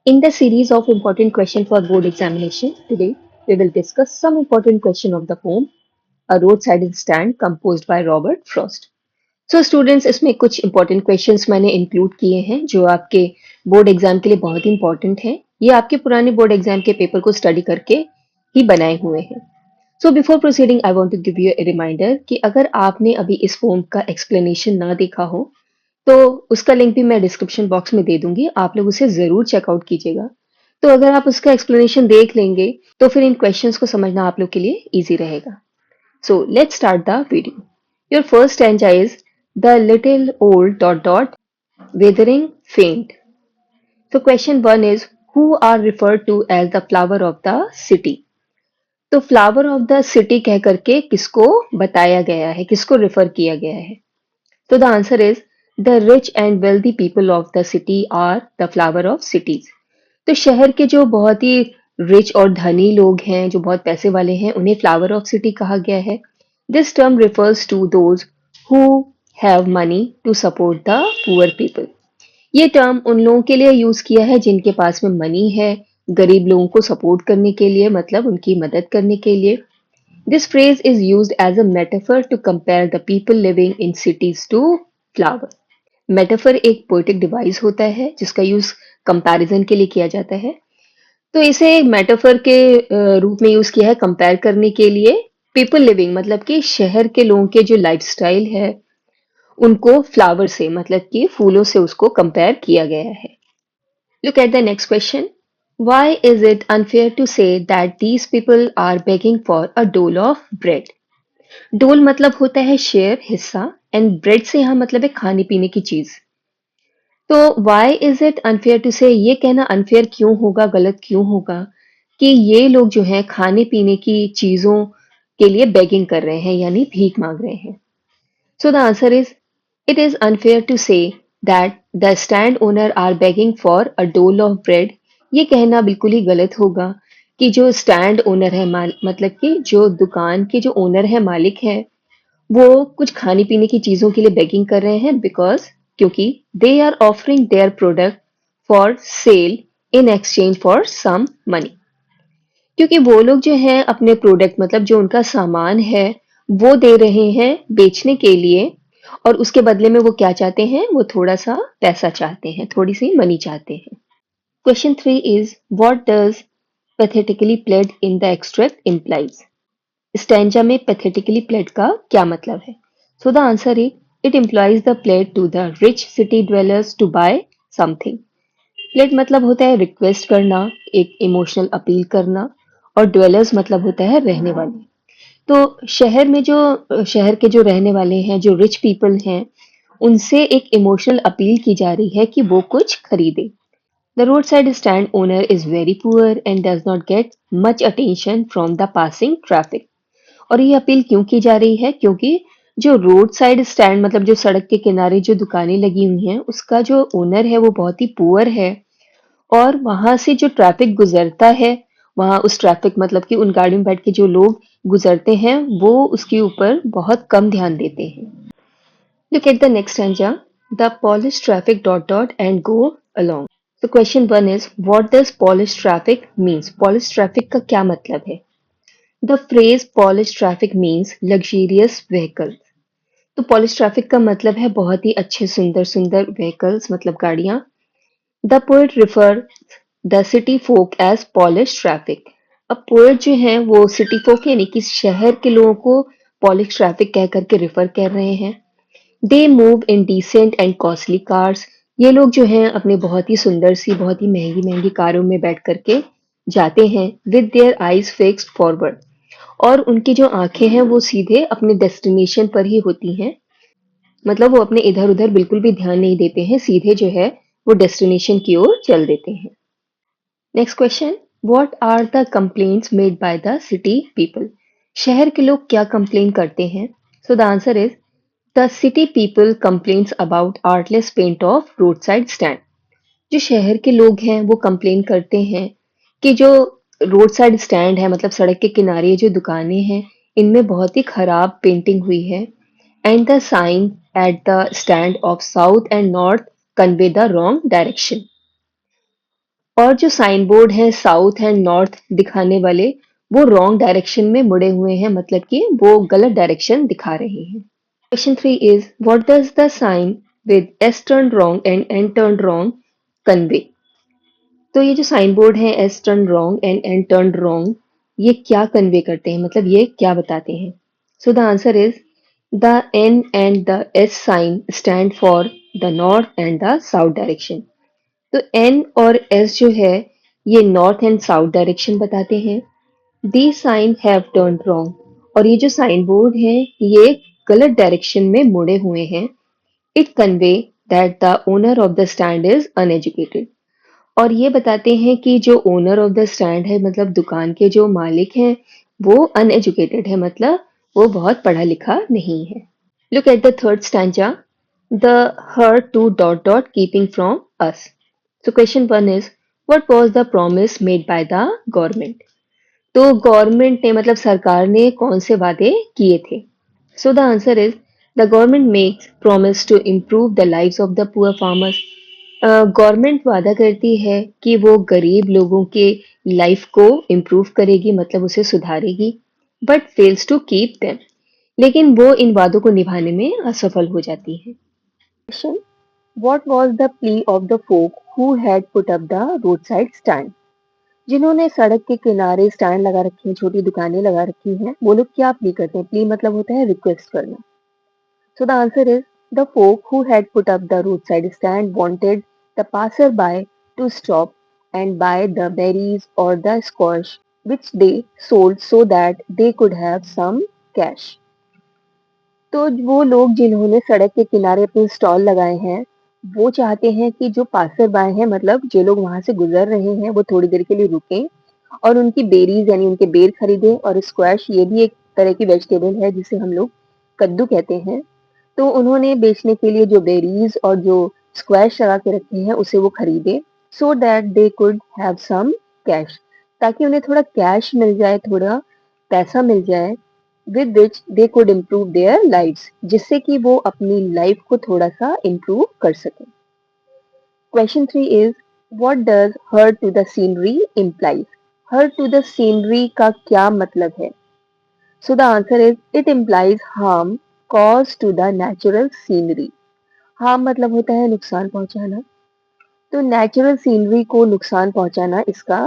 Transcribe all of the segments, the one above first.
In the series of important questions for board examination, today we will discuss some important question of the poem A Roadside Stand composed by Robert Frost. So students इसमें कुछ important questions मैंने include किए हैं जो आपके board exam के लिए बहुत ही important हैं। ये आपके पुराने बोर्ड एग्जाम के पेपर को स्टडी करके ही बनाए हुए हैं। So before proceeding I want to give you a reminder कि अगर आपने अभी इस फॉर्म का एक्सप्लेनेशन ना देखा हो तो उसका लिंक भी मैं डिस्क्रिप्शन बॉक्स में दे दूंगी, आप लोग उसे जरूर चेकआउट कीजिएगा। तो अगर आप उसका एक्सप्लेनेशन देख लेंगे तो फिर इन क्वेश्चंस को समझना आप लोग के लिए इजी रहेगा। So let's start the video. Your first stanza is the little old dot dot withering faint. So question 1 is who are referred to as the flower of the city? तो flower of the city कह करके किसको बताया गया है, किसको refer किया गया है? तो the answer is the rich and wealthy people of the city are the flower of cities. तो शहर के जो बहुत ही रिच और धनी लोग हैं, जो बहुत पैसे वाले हैं, उन्हें फ्लावर ऑफ सिटी कहा गया है। This term refers to those who have money to support the poor people. ये टर्म उन लोगों के लिए यूज किया है जिनके पास में मनी है, गरीब लोगों को सपोर्ट करने के लिए, मतलब उनकी मदद करने के लिए। This phrase is used as a metaphor to compare the people living in cities to flower. Metaphor एक पोएटिक डिवाइस होता है जिसका यूज कंपैरिजन के लिए किया जाता है। तो इसे मेटाफर के रूप में यूज किया है कंपेयर करने के लिए पीपल लिविंग, मतलब कि शहर के लोगों के जो लाइफस्टाइल है उनको फ्लावर से, मतलब कि फूलों से उसको कंपेयर किया गया है। Look at the next question. Why is it unfair to say that these people are begging for a dole of bread? डोल मतलब होता है शेयर, हिस्सा, एंड ब्रेड से यहाँ मतलब है खाने पीने की चीज। तो why is it unfair to say, ये कहना अनफेयर क्यों होगा, गलत क्यों होगा कि ये लोग जो है खाने पीने की चीजों के लिए बेगिंग कर रहे हैं, यानी भीख मांग रहे हैं। So the answer is it is unfair to say that the stand owner are begging for a dole of bread. ये कहना बिल्कुल ही गलत होगा कि जो स्टैंड ओनर है, मतलब कि जो दुकान के जो ओनर है, मालिक है, वो कुछ खाने पीने की चीजों के लिए बेगिंग कर रहे हैं, बिकॉज क्योंकि they are offering their product for sale in exchange for some money. क्योंकि वो लोग जो हैं अपने प्रोडक्ट, मतलब जो उनका सामान है, वो दे रहे हैं बेचने के लिए, और उसके बदले में वो क्या चाहते हैं, वो थोड़ा सा पैसा चाहते हैं, थोड़ी सी मनी चाहते हैं। Question 3 is what does pathetically plead in the extract implies. Stanza में पैथेटिकली प्लेड का क्या मतलब है? So the answer is it implies the plead to the rich city dwellers to buy something. Plead मतलब होता है रिक्वेस्ट करना, एक इमोशनल अपील करना, और ड्वेलर्स मतलब होता है रहने वाले। तो शहर में जो शहर के जो रहने वाले हैं, जो रिच पीपल हैं, उनसे एक इमोशनल अपील की जा रही है कि वो कुछ खरीदे। The road side stand owner is very poor and does not get much attention from the passing traffic. और ये अपील क्यों की जा रही है? क्योंकि जो रोड साइड स्टैंड, मतलब जो सड़क के किनारे जो दुकानें लगी हुई हैं, उसका जो ओनर है वो बहुत ही पुअर है, और वहां से जो ट्रैफिक गुजरता है, वहां उस ट्रैफिक मतलब कि उन गाड़ी में बैठ के जो लोग गुजरते हैं, वो उसके ऊपर बहुत कम ध्यान देते हैं। Look at the next stanza. The polish traffic dot dot and go along. तो question 1 is what does polish traffic means. Polish traffic का क्या मतलब है? The phrase polish traffic means luxurious vehicle. तो पॉलिश ट्रैफिक का मतलब है बहुत ही अच्छे सुंदर सुंदर व्हीकल्स, मतलब गाड़ियां। The poet refer the city folk as polished traffic. अब पोएट जो हैं वो सिटी फोक यानी कि शहर के लोगों को पॉलिश ट्रैफिक कह करके रिफर कर रहे हैं। They move in decent and costly cars. ये लोग जो हैं अपने बहुत ही सुंदर सी, बहुत ही महंगी महंगी कारों में बैठ करके जाते हैं, with their eyes fixed forward. और उनकी जो आंखें हैं वो सीधे अपने डेस्टिनेशन पर ही होती हैं, मतलब वो अपने इधर उधर बिल्कुल भी ध्यान नहीं देते हैं, सीधे जो है वो डेस्टिनेशन की ओर चल देते हैं। Next question. What are the complaints made by the city people. शहर के लोग क्या कंप्लेन करते हैं? So the answer is the city people complains about artless paint of road side stand. जो शहर के लोग हैं वो कंप्लेन करते हैं कि जो रोड साइड स्टैंड है, मतलब सड़क के किनारे जो दुकानें हैं, इनमें बहुत ही खराब पेंटिंग हुई है। And the sign at the stand of south and north convey the wrong direction. और और जो साइन बोर्ड है साउथ एंड नॉर्थ दिखाने वाले वो रॉन्ग डायरेक्शन में मुड़े हुए हैं, मतलब कि वो गलत डायरेक्शन दिखा रहे हैं। Question 3 is what does the sign with S turn wrong and N turn wrong convey. तो ये जो साइन बोर्ड है S turn wrong and N turn wrong, ये क्या कन्वे करते हैं, मतलब ये क्या बताते हैं। So the answer is the N and the S sign stand for the north and the south direction. तो एन और एस जो है ये नॉर्थ एंड साउथ डायरेक्शन बताते हैं। The sign have turn wrong, और ये जो साइन बोर्ड है ये गलत डायरेक्शन में मुड़े हुए हैं। It convey that the owner of the stand is uneducated, और ये बताते हैं कि जो ओनर ऑफ द स्टैंड है मतलब दुकान के जो मालिक हैं वो अनएजुकेटेड है, मतलब वो बहुत पढ़ा लिखा नहीं है। Look at the third stanza, the her to dot dot keeping from us. So question 1 is what was the promise made by the government? तो गवर्नमेंट ने मतलब सरकार ने कौन से वादे किए थे। So the answer is the government makes promise to improve the lives of the poor farmers. Government वादा करती है कि वो गरीब लोगों के लाइफ को इम्प्रूव करेगी, मतलब उसे सुधारेगी, but fails to keep them, लेकिन वो इन वादों को निभाने में असफल हो जाती है। Question, what was the plea of the folk who had put up the road side stand. जिन्होंने सड़क के किनारे स्टैंड लगा रखे हैं, छोटी दुकानें लगा रखी हैं, वो लोग क्या प्ली करते हैं। प्ली मतलब होता है रिक्वेस्ट करना। सो the answer is the folk who had put up the roadside stand wanted the passer-by to stop and buy the berries or the squash which they sold so that they could have some cash. तो वो लोग जिन्होंने सड़क के किनारे अपने stall लगाए हैं वो चाहते हैं कि जो पासर बाय हैं मतलब जो लोग वहां से गुजर रहे हैं वो थोड़ी देर के लिए रुकें और उनकी बेरीज यानी उनके बेर खरीदें। और स्क्वैश ये भी एक तरह की वेजिटेबल है जिसे हम लोग कद्दू कहते हैं। तो उन्होंने बेचने के लिए जो बेरीज और जो स्क्वैश लगा के रखे हैं उसे वो खरीदे so that they could have some cash, ताकि उन्हें थोड़ा कैश मिल जाए, थोड़ा पैसा मिल जाए, with which they could improve their lives, जिससे कि वो अपनी लाइफ को थोड़ा सा इम्प्रूव कर सकें। Question 3 is what does harm to the scenery implies. Harm to the scenery का क्या मतलब है। So the answer is it implies harm cause to the natural scenery. Harm मतलब होता है नुकसान पहुंचाना, तो नेचुरल सीनरी को नुकसान पहुंचाना इसका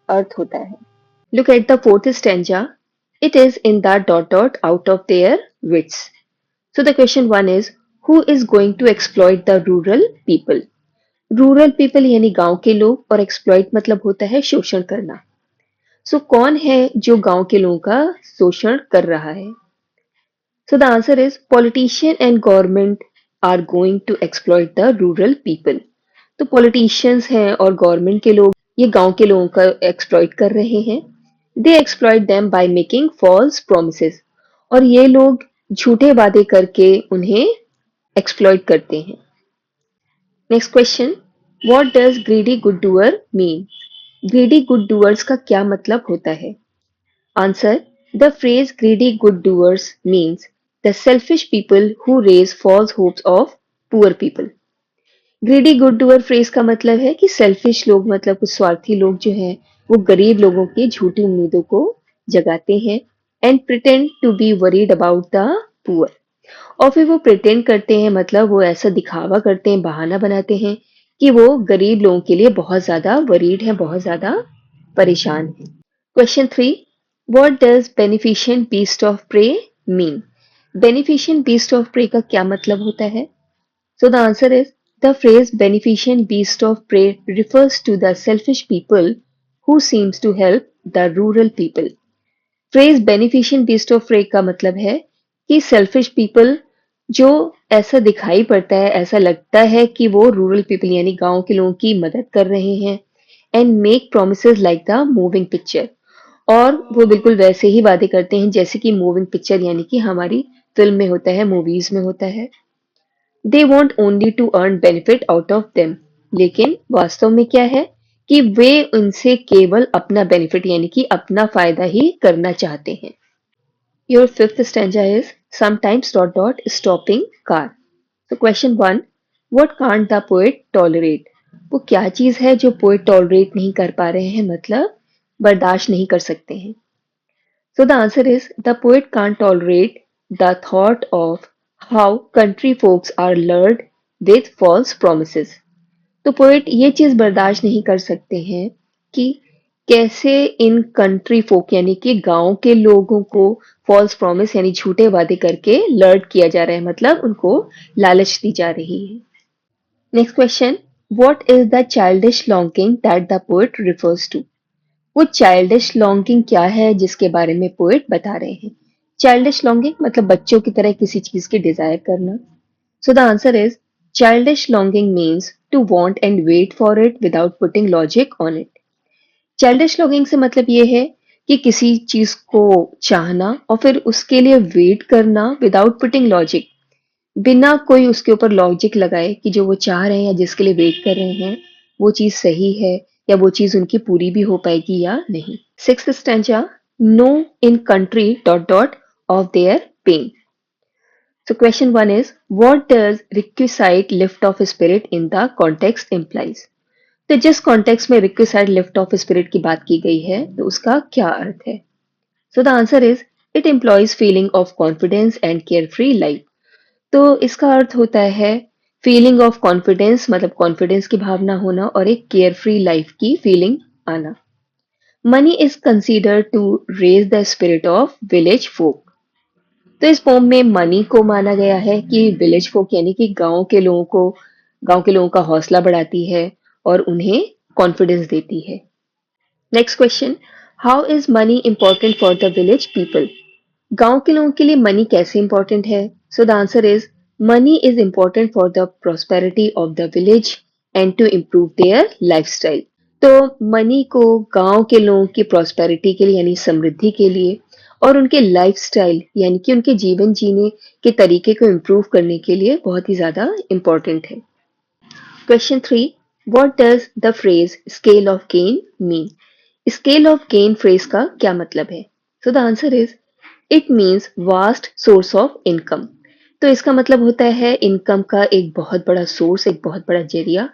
अर्थ होता है। Look at the fourth stanza. It is in the dot dot out of their wits. So the question one is who is going to exploit the rural people? Rural people यानी गांव के लोग, और एक्सप्लॉइट मतलब होता है शोषण करना। सो कौन है जो गांव के लोगों का शोषण कर रहा है। So the answer is politician and government are going to exploit the rural people. तो पॉलिटिशियंस हैं और गवर्नमेंट के लोग ये गांव के लोगों का एक्सप्लॉइट कर रहे हैं। They exploit them by making false promises, और ये लोग झूठे वादे करके उन्हें एक्सप्लॉइट करते हैं। Next question, what does greedy good doer mean. Greedy good doers का क्या मतलब होता है। Answer, the phrase greedy good doers means the selfish people who raise false hopes of poor people. Greedy good doer phrase का मतलब है कि selfish लोग मतलब कुछ स्वार्थी लोग जो हैं वो गरीब लोगों की झूठी उम्मीदों को जगाते हैं and pretend to be worried about the poor. और फिर वो प्रिटेंड करते हैं मतलब वो ऐसा दिखावा करते हैं, बहाना बनाते हैं कि वो गरीब लोगों के लिए बहुत ज्यादा वरीड है, बहुत ज्यादा परेशान है। Question 3, what does beneficent beast of prey mean. Beneficent beast of prey का क्या मतलब होता है। So the answer is the phrase beneficent beast of prey refers to the selfish people who seems to help the rural people. Phrase beneficent beast of prey का मतलब है कि selfish people जो ऐसा दिखाई पड़ता है, ऐसा लगता है कि वो रूरल पीपल यानी गांव के लोगों की मदद कर रहे हैं and make promises like the moving picture, और वो बिल्कुल वैसे ही वादे करते हैं जैसे कि मूविंग पिक्चर यानी कि हमारी फिल्म में होता है, मूवीज में होता है। They want only to earn benefit out of them, लेकिन वास्तव में क्या है कि वे उनसे केवल अपना बेनिफिट यानी कि अपना फायदा ही करना चाहते हैं। Your fifth stanza is sometimes dot dot stopping car. So question 1, what can't the poet tolerate? वो क्या चीज है जो पोएट टॉलरेट नहीं कर पा रहे हैं, मतलब बर्दाश्त नहीं कर सकते हैं? So the answer is the poet can't tolerate the thought of how country folks are lured with false promises. तो पोएट ये चीज बर्दाश्त नहीं कर सकते हैं कि कैसे इन कंट्री फोक यानी कि गांव के लोगों को फॉल्स प्रॉमिस यानी झूठे वादे करके लर्ड किया जा रहा है, मतलब उनको लालच दी जा रही है। Next question, what is the childish longing that the poet refers to? वो चाइल्डिश लॉन्गिंग क्या है जिसके बारे में पोएट बता रहे हैं? चाइल्डिश लॉन्गिंग मतलब बच्चों की तरह किसी चीज की डिजायर करना। सो the answer is childish longing means to want and wait for it without putting logic on it. Childish longing से मतलब ये है कि किसी चीज को चाहना और फिर उसके लिए वेट करना विदाउट पुटिंग लॉजिक, बिना कोई उसके ऊपर लॉजिक लगाए कि जो वो चाह रहे हैं या जिसके लिए वेट कर रहे हैं वो चीज सही है या वो चीज उनकी पूरी भी हो पाएगी या नहीं। Sixth stanza, no in country dot dot of their pain. So question one is, what does requisite lift of spirit in the context implies? तो जिस कॉन्टेक्स्ट में requisite lift of spirit की बात की गई है तो उसका क्या अर्थ है? So the answer is, it employs feeling of confidence and carefree life. तो इसका अर्थ होता है फीलिंग ऑफ कॉन्फिडेंस, मतलब कॉन्फिडेंस की भावना होना और एक केयरफ्री लाइफ की फीलिंग आना। Money is considered to raise the spirit of village folk. तो इस पोम में मनी को माना गया है कि विलेज फोक यानी कि गांव के लोगों का हौसला बढ़ाती है और उन्हें कॉन्फिडेंस देती है। Next question, how is money important for the village people? गांव के लोगों के लिए मनी कैसे इंपॉर्टेंट है? So the answer is, money is important for the prosperity of the village and to improve their lifestyle. तो मनी को गांव के लोगों की प्रोस्पेरिटी के लिए यानी समृद्धि के लिए और उनके लाइफस्टाइल यानी कि उनके जीवन जीने के तरीके को इम्प्रूव करने के लिए बहुत ही ज्यादा इंपॉर्टेंट है। Question three, what does the phrase scale of gain mean? Scale of gain phrase का क्या मतलब है? So the answer is, it means vast source of income. तो इसका मतलब होता है इनकम का एक बहुत बड़ा सोर्स, एक बहुत बड़ा जरिया।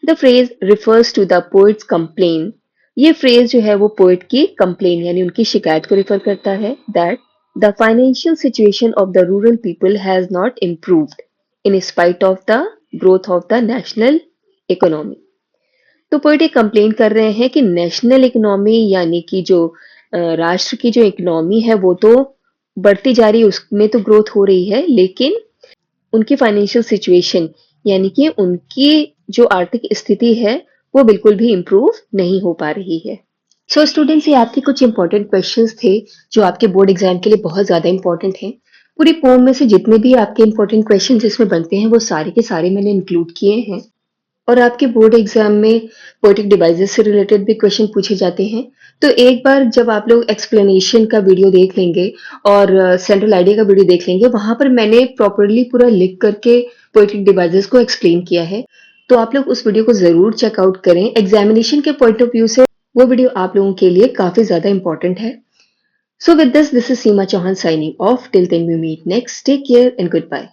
The phrase refers to the poet's complain. ये फ्रेज जो है वो पोएट की कंप्लेन यानी उनकी शिकायत को रिफर करता है, that the financial situation of the rural people has not improved in spite of the growth of the national economy. तो पोएट ये कंप्लेन कर रहे हैं कि नेशनल इकोनॉमी यानी कि जो राष्ट्र की जो इकोनॉमी है वो तो बढ़ती जा रही है, उसमें तो ग्रोथ हो रही है, लेकिन उनकी फाइनेंशियल सिचुएशन यानी कि उनकी जो आर्थिक स्थिति है वो बिल्कुल भी इम्प्रूव नहीं हो पा रही है। सो स्टूडेंट्स, ये आपके कुछ इंपॉर्टेंट क्वेश्चंस थे जो आपके बोर्ड एग्जाम के लिए बहुत ज्यादा इंपॉर्टेंट हैं। पूरी पोम में से जितने भी आपके इंपॉर्टेंट क्वेश्चंस इसमें बनते हैं वो सारे के सारे मैंने इंक्लूड किए हैं और आपके बोर्ड एग्जाम में पोएटिक डिवाइसेस से रिलेटेड भी क्वेश्चन पूछे जाते हैं। तो एक बार जब आप लोग एक्सप्लेनेशन का वीडियो देख लेंगे और सेंट्रल आइडिया का वीडियो देख लेंगे, वहां पर मैंने प्रॉपरली पूरा लिख करके पोएटिक डिवाइसेस को एक्सप्लेन किया है। तो आप लोग उस वीडियो को जरूर चेकआउट करें। एग्जामिनेशन के पॉइंट ऑफ व्यू से वो वीडियो आप लोगों के लिए काफी ज्यादा इंपॉर्टेंट है। So with this is Seema Chauhan signing off. Till then we meet next, take care and good bye.